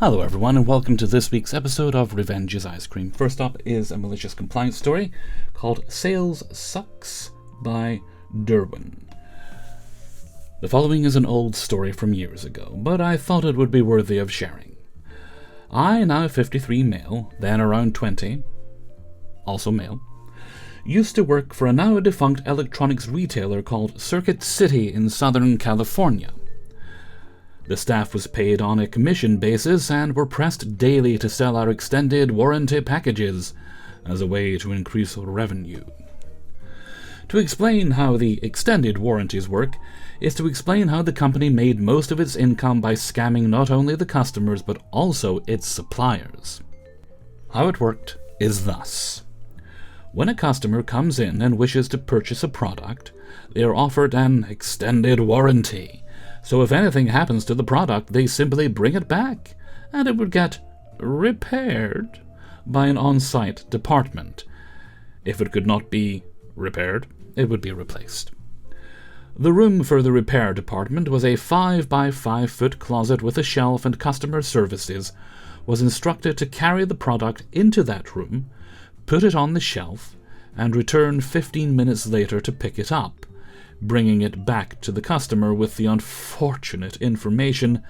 Hello everyone and welcome to this week's episode of Revenge is Ice Cream. First up is a malicious compliance story called Sales Sucks by Derwin. The following is an old story from years ago, but I thought it would be worthy of sharing. I, now 53 male, then around 20, also male, used to work for a now defunct electronics retailer called Circuit City in Southern California. The staff was paid on a commission basis and were pressed daily to sell our extended warranty packages as a way to increase revenue. To explain how the extended warranties work is to explain how the company made most of its income by scamming not only the customers but also its suppliers. How it worked is thus. When a customer comes in and wishes to purchase a product, they are offered an extended warranty. So if anything happens to the product, they simply bring it back, and it would get repaired by an on-site department. If it could not be repaired, it would be replaced. The room for the repair department was a 5 by 5 foot closet with a shelf, and customer services was instructed to carry the product into that room, put it on the shelf, and return 15 minutes later to pick it up, bringing it back to the customer with the unfortunate information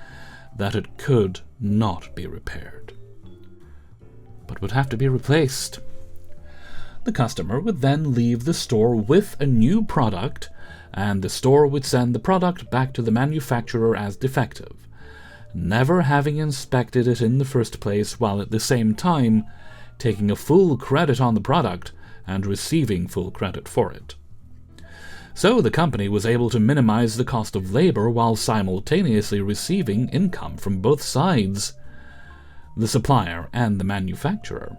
that it could not be repaired, but would have to be replaced. The customer would then leave the store with a new product, and the store would send the product back to the manufacturer as defective, never having inspected it in the first place, while at the same time taking a full credit on the product and receiving full credit for it. So the company was able to minimize the cost of labor while simultaneously receiving income from both sides, the supplier and the manufacturer.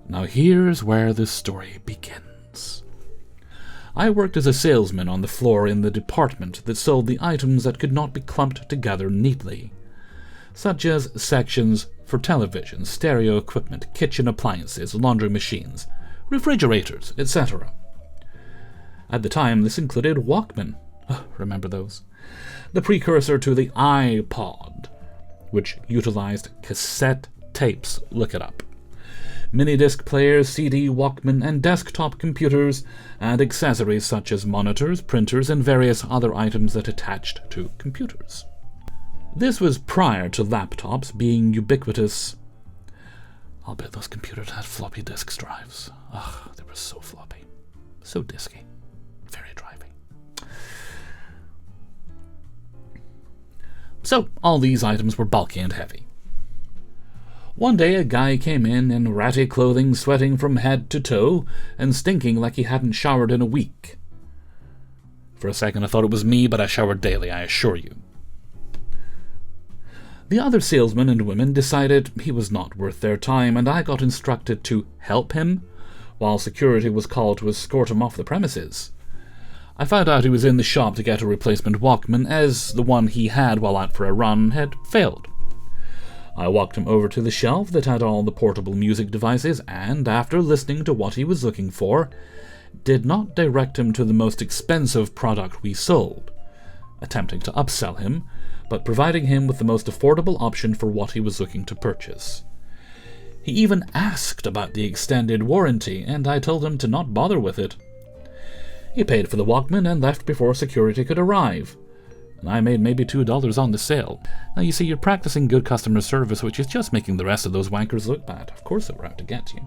Now here's where the story begins. I worked as a salesman on the floor in the department that sold the items that could not be clumped together neatly, such as sections for television, stereo equipment, kitchen appliances, laundry machines, refrigerators, etc. At the time, this included Walkman. Remember those? The precursor to the iPod, which utilized cassette tapes. Look it up. Mini-disc players, CD, Walkman, and desktop computers, and accessories such as monitors, printers, and various other items that attached to computers. This was prior to laptops being ubiquitous. I'll bet those computers had floppy disk drives. They were so floppy. So disky. Very driving. So, all these items were bulky and heavy. One day a guy came in ratty clothing, sweating from head to toe, and stinking like he hadn't showered in a week. For a second I thought it was me, but I showered daily, I assure you. The other salesmen and women decided he was not worth their time, and I got instructed to help him, while security was called to escort him off the premises. I found out he was in the shop to get a replacement Walkman, as the one he had while out for a run had failed. I walked him over to the shelf that had all the portable music devices, and, after listening to what he was looking for, did not direct him to the most expensive product we sold, attempting to upsell him, but providing him with the most affordable option for what he was looking to purchase. He even asked about the extended warranty, and I told him to not bother with it. He paid for the Walkman and left before security could arrive, and I made maybe $2 on the sale. Now you see, you're practicing good customer service, which is just making the rest of those wankers look bad. Of course they were out to get you.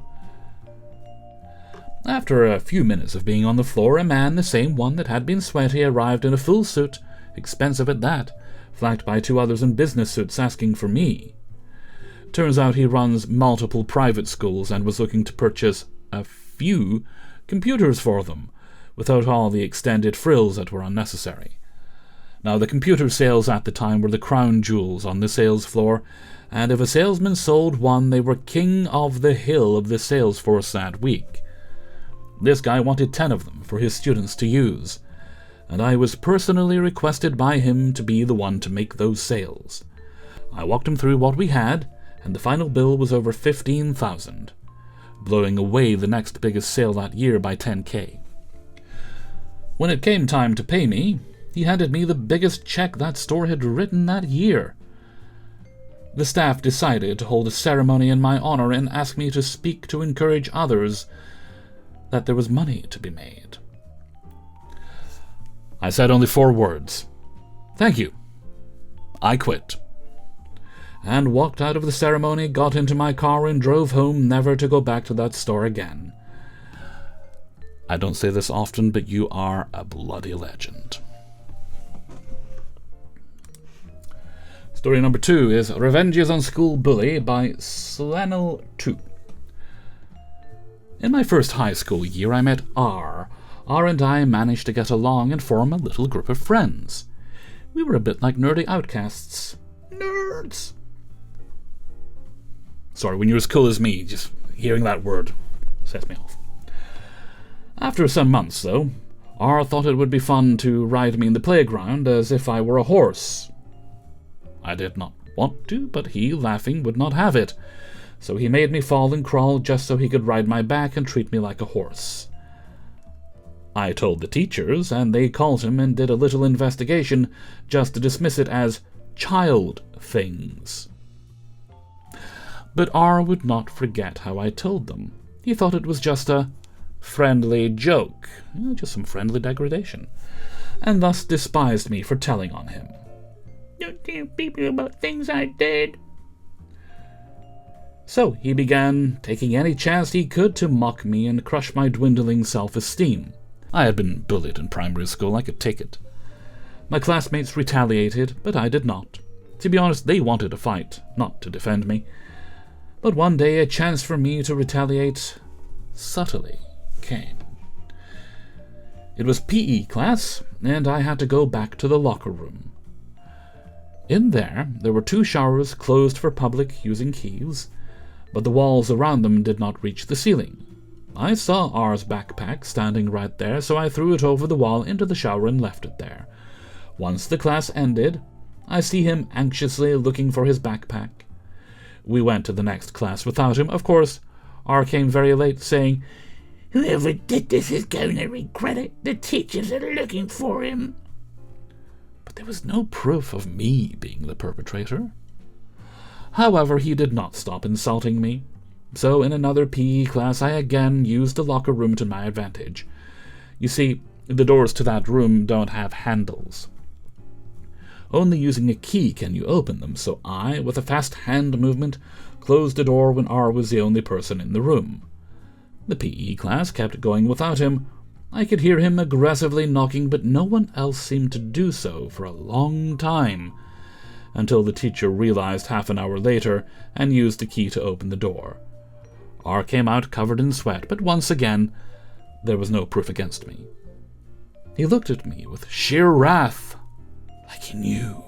After a few minutes of being on the floor, a man, the same one that had been sweaty, arrived in a full suit, expensive at that, flanked by 2 others in business suits asking for me. Turns out he runs multiple private schools and was looking to purchase a few computers for them, without all the extended frills that were unnecessary. Now, the computer sales at the time were the crown jewels on the sales floor, and if a salesman sold one, they were king of the hill of the sales force that week. This guy wanted 10 of them for his students to use, and I was personally requested by him to be the one to make those sales. I walked him through what we had, and the final bill was over $15,000, blowing away the next biggest sale that year by $10,000. When it came time to pay me, he handed me the biggest check that store had written that year. the staff decided to hold a ceremony in my honor and ask me to speak to encourage others that there was money to be made. I said only 4 words. "Thank you. I quit." And walked out of the ceremony, got into my car, and drove home, never to go back to that store again. I don't say this often, but you are a bloody legend. Story number 2 is Revenges on School Bully by Slenel 2. In my first high school year, I met R. R and I managed to get along and form a little group of friends. We were a bit like nerdy outcasts. Nerds! Sorry, when you're as cool as me, just hearing that word sets me off. After some months, though, R thought it would be fun to ride me in the playground as if I were a horse. I did not want to, but he, laughing, would not have it, so he made me fall and crawl just so he could ride my back and treat me like a horse. I told the teachers, and they called him and did a little investigation just to dismiss it as child things. But R would not forget how I told them. He thought it was just a friendly joke, just some friendly degradation, and thus despised me for telling on him. "Don't tell people about things I did." So he began taking any chance he could to mock me and crush my dwindling self-esteem. I had been bullied in primary school, I could take it. My classmates retaliated, but I did not. To be honest, they wanted to fight, not to defend me. But one day a chance for me to retaliate subtly came. It was PE class, and I had to go back to the locker room. In there were 2 showers closed for public using keys, but the walls around them did not reach the ceiling. I saw R's backpack standing right there, so I threw it over the wall into the shower and left it there. Once the class ended, I see him anxiously looking for his backpack. We went to the next class without him. Of course, R came very late, saying, "Whoever did this is going to regret it. The teachers are looking for him." But there was no proof of me being the perpetrator. However, he did not stop insulting me. So in another PE class, I again used the locker room to my advantage. You see, the doors to that room don't have handles. Only using a key can you open them, so I, with a fast hand movement, closed the door when R was the only person in the room. The PE class kept going without him. I could hear him aggressively knocking, but no one else seemed to do so for a long time, until the teacher realized half an hour later and used the key to open the door. R came out covered in sweat, but once again, there was no proof against me. He looked at me with sheer wrath, like he knew.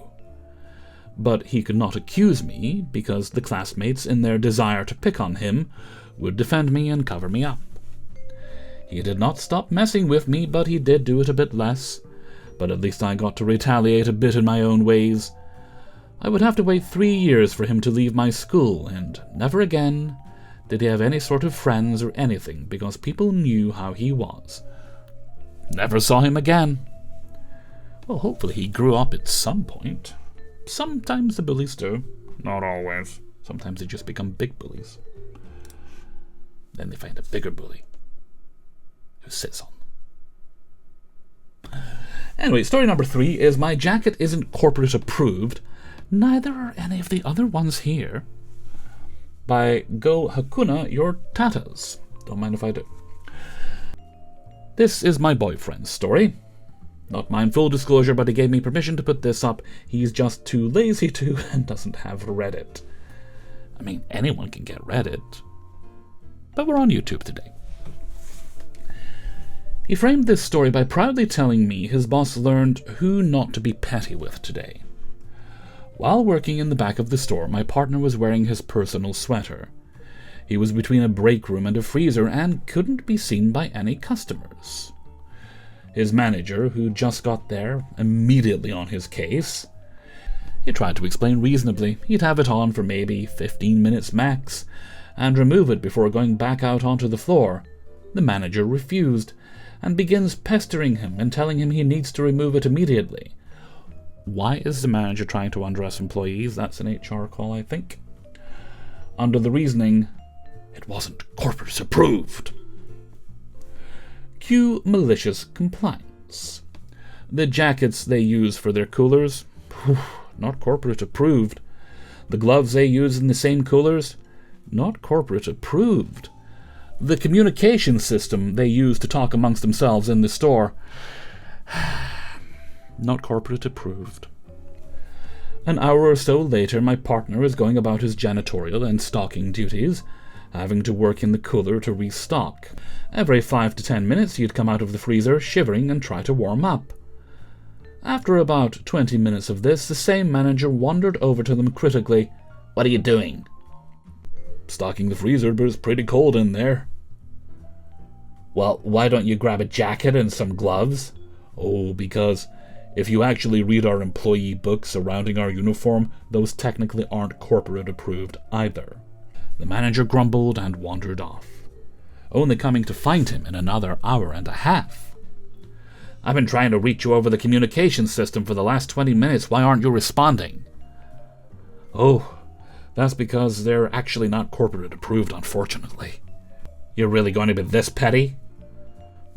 But he could not accuse me, because the classmates, in their desire to pick on him, would defend me and cover me up. He did not stop messing with me, but he did do it a bit less. But at least I got to retaliate a bit in my own ways. I would have to wait 3 years for him to leave my school, and never again did he have any sort of friends or anything, because people knew how he was. Never saw him again. Well, hopefully he grew up at some point. Sometimes the bullies do. Not always. Sometimes they just become big bullies. Then they find a bigger bully who sits on them. Anyway, story number 3 is My Jacket Isn't Corporate Approved. Neither are any of the other ones here. By Go Hakuna Your Tatas. Don't mind if I do. This is my boyfriend's story. Not mine, full disclosure, but he gave me permission to put this up. He's just too lazy to and doesn't have Reddit. I mean, anyone can get Reddit. But we're on YouTube today. He framed this story by proudly telling me his boss learned who not to be petty with today. While working in the back of the store, my partner was wearing his personal sweater. He was between a break room and a freezer and couldn't be seen by any customers. His manager, who just got there, immediately on his case. He tried to explain reasonably he'd have it on for maybe 15 minutes max, and remove it before going back out onto the floor. The manager refused, and begins pestering him and telling him he needs to remove it immediately. Why is the manager trying to undress employees? That's an HR call, I think. Under the reasoning, it wasn't corporate approved. Cue malicious compliance. The jackets they use for their coolers, not corporate approved. The gloves they use in the same coolers, not corporate approved. The communication system they use to talk amongst themselves in the store, not corporate approved. An hour or so later, my partner is going about his janitorial and stocking duties, having to work in the cooler to restock. Every 5 to 10 minutes he'd come out of the freezer shivering and try to warm up. After about 20 minutes of this, the same manager wandered over to them critically. "What are you doing?" "Stocking the freezer, but it's pretty cold in there." "Well, why don't you grab a jacket and some gloves?" "Oh, because if you actually read our employee books surrounding our uniform, those technically aren't corporate approved either." The manager grumbled and wandered off, only coming to find him in another hour and a half. "I've been trying to reach you over the communication system for the last 20 minutes. Why aren't you responding?" "Oh, that's because they're actually not corporate approved, unfortunately." "You're really going to be this petty?"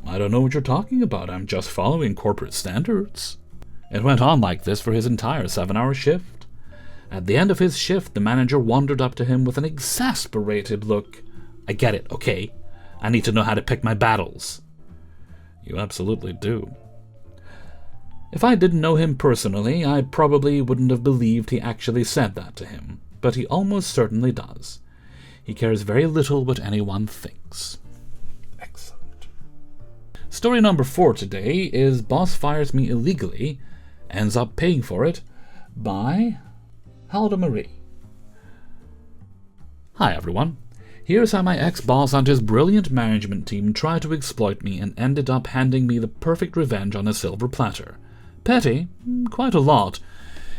"I don't know what you're talking about. I'm just following corporate standards." It went on like this for his entire 7-hour shift. At the end of his shift, the manager wandered up to him with an exasperated look. "I get it, okay? I need to know how to pick my battles." "You absolutely do." If I didn't know him personally, I probably wouldn't have believed he actually said that to him, but he almost certainly does. He cares very little what anyone thinks. Excellent. Story number 4 today is Boss Fires Me Illegally, Ends Up Paying for It, by Halda Marie. Hi everyone. Here's how my ex-boss and his brilliant management team tried to exploit me and ended up handing me the perfect revenge on a silver platter. Petty? Quite a lot.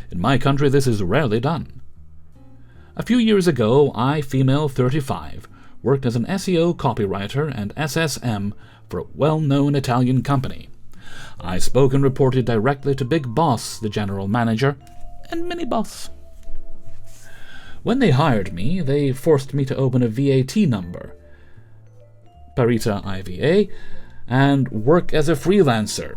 In my country this is rarely done. A few years ago, I, female 35, worked as an SEO copywriter and SSM for a well-known Italian company. I spoke and reported directly to Big Boss, the general manager, and Mini Boss. When they hired me, they forced me to open a VAT number, Parita IVA, and work as a freelancer.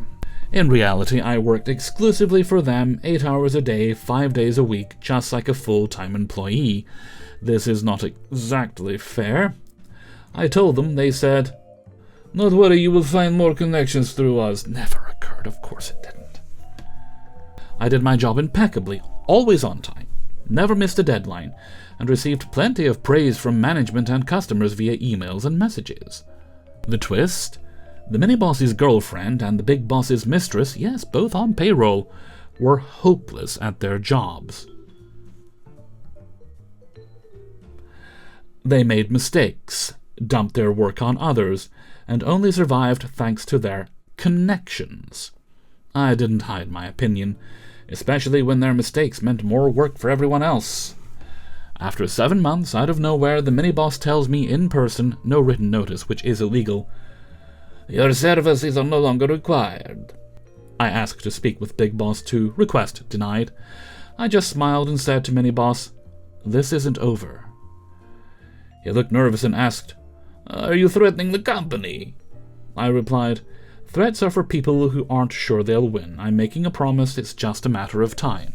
In reality, I worked exclusively for them 8 hours a day, 5 days a week, just like a full-time employee. This is not exactly fair. I told them, they said, "Not worry, you will find more connections through us." Never occurred, of course it didn't. I did my job impeccably, always on time, never missed a deadline, and received plenty of praise from management and customers via emails and messages. The twist? The mini-boss's girlfriend and the big boss's mistress, yes, both on payroll, were hopeless at their jobs. They made mistakes, dumped their work on others, and only survived thanks to their connections. I didn't hide my opinion, especially when their mistakes meant more work for everyone else. After 7 months, out of nowhere, the mini-boss tells me in person, no written notice, which is illegal, "Your services are no longer required." I asked to speak with Big Boss too. Request denied. I just smiled and said to Mini Boss, "This isn't over." He looked nervous and asked, "Are you threatening the company?" I replied, "Threats are for people who aren't sure they'll win. I'm making a promise, it's just a matter of time."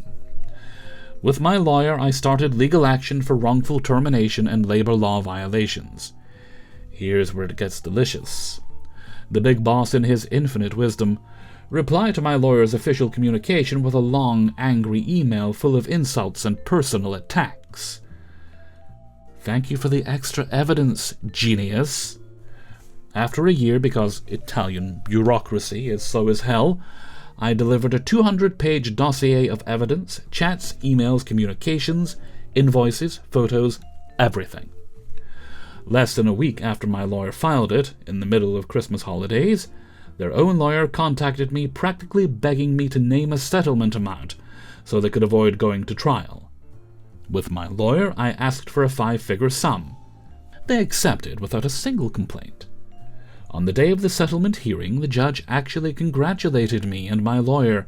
With my lawyer, I started legal action for wrongful termination and labor law violations. Here's where it gets delicious. The Big Boss, in his infinite wisdom, replied to my lawyer's official communication with a long, angry email full of insults and personal attacks. "Thank you for the extra evidence, genius." After a year, because Italian bureaucracy is slow as hell, I delivered a 200-page dossier of evidence, chats, emails, communications, invoices, photos, everything. Less than a week after my lawyer filed it, in the middle of Christmas holidays, their own lawyer contacted me practically begging me to name a settlement amount so they could avoid going to trial. With my lawyer, I asked for a 5-figure sum. They accepted without a single complaint. On the day of the settlement hearing, the judge actually congratulated me and my lawyer,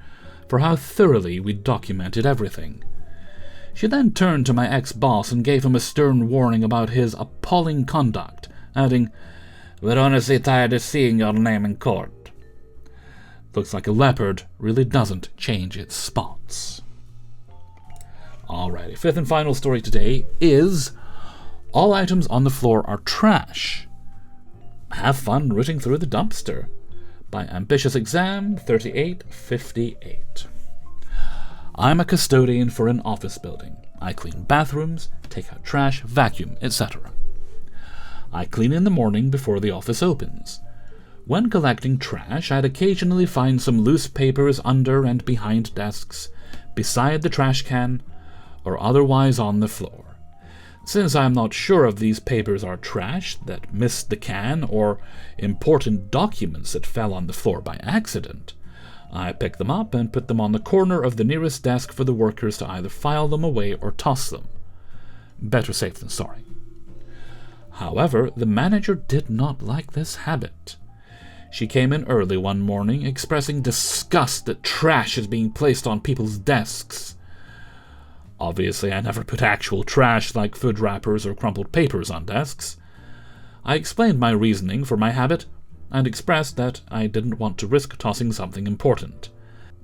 for how thoroughly we'd documented everything. She then turned to my ex-boss and gave him a stern warning about his appalling conduct, adding, "We're honestly tired of seeing your name in court." Looks like a leopard really doesn't change its spots. Alrighty, fifth and final story today is all items on the floor are trash. Have fun rooting through the dumpster, by Ambitious Exam 3858. I'm a custodian for an office building. I clean bathrooms, take out trash, vacuum, etc. I clean in the morning before the office opens. When collecting trash, I'd occasionally find some loose papers under and behind desks, beside the trash can, or otherwise on the floor. Since I'm not sure if these papers are trash that missed the can or important documents that fell on the floor by accident, I pick them up and put them on the corner of the nearest desk for the workers to either file them away or toss them. Better safe than sorry. However, the manager did not like this habit. She came in early one morning, expressing disgust that trash is being placed on people's desks. Obviously, I never put actual trash like food wrappers or crumpled papers on desks. I explained my reasoning for my habit and expressed that I didn't want to risk tossing something important.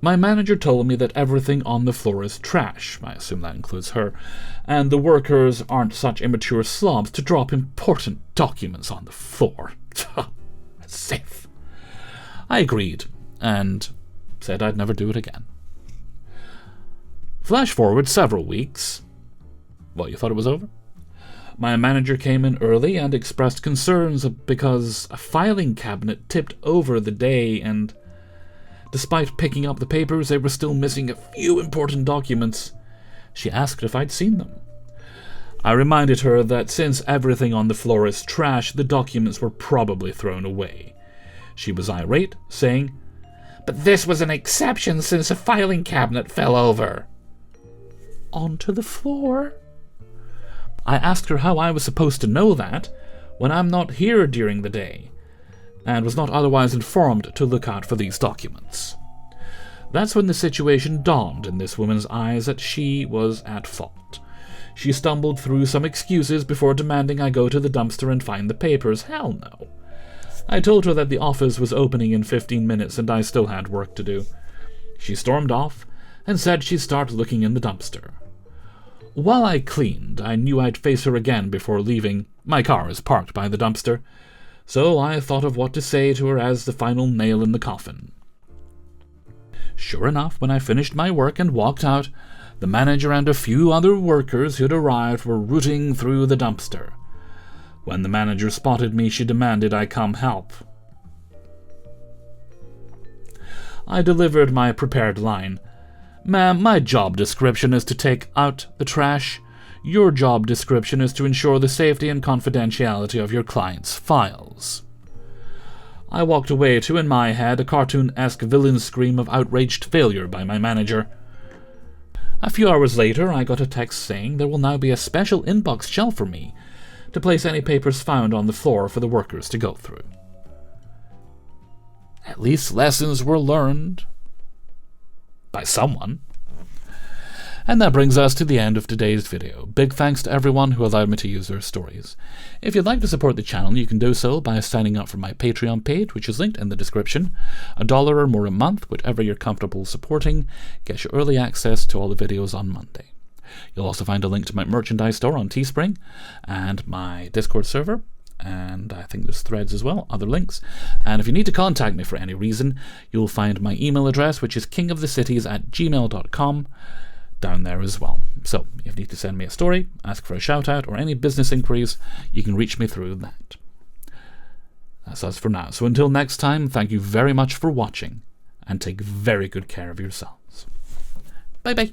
My manager told me that everything on the floor is trash, I assume that includes her, and the workers aren't such immature slobs to drop important documents on the floor. Safe. I agreed, and said I'd never do it again. Flash forward several weeks. What, you thought it was over? My manager came in early and expressed concerns because a filing cabinet tipped over the day, and despite picking up the papers, they were still missing a few important documents. She asked if I'd seen them. I reminded her that since everything on the floor is trash, the documents were probably thrown away. She was irate, saying, "But this was an exception since a filing cabinet fell over." Onto the floor? I asked her how I was supposed to know that when I'm not here during the day, and was not otherwise informed to look out for these documents. That's when the situation dawned in this woman's eyes that she was at fault. She stumbled through some excuses before demanding I go to the dumpster and find the papers. Hell no. I told her that the office was opening in 15 minutes and I still had work to do. She stormed off and said she'd start looking in the dumpster. While I cleaned, I knew I'd face her again before leaving. My car is parked by the dumpster, so I thought of what to say to her as the final nail in the coffin. Sure enough, when I finished my work and walked out, the manager and a few other workers who'd arrived were rooting through the dumpster. When the manager spotted me, she demanded I come help. I delivered my prepared line. "Ma'am, my job description is to take out the trash. Your job description is to ensure the safety and confidentiality of your client's files." I walked away to, in my head, a cartoon-esque villain scream of outraged failure by my manager. A few hours later, I got a text saying there will now be a special inbox shelf for me to place any papers found on the floor for the workers to go through. At least lessons were learned. By someone. And that brings us to the end of today's video. Big thanks to everyone who allowed me to use their stories. If you'd like to support the channel, you can do so by signing up for my Patreon page, which is linked in the description. $1 or more a month, whatever you're comfortable supporting, gets you early access to all the videos on Monday. You'll also find a link to my merchandise store on Teespring and my Discord server. And I think there's threads as well, other links. And if you need to contact me for any reason, you'll find my email address, which is kingofthecities@gmail.com, down there as well. So if you need to send me a story, ask for a shout out, or any business inquiries, you can reach me through that. That's us for now. So until next time, thank you very much for watching, and take very good care of yourselves. Bye bye.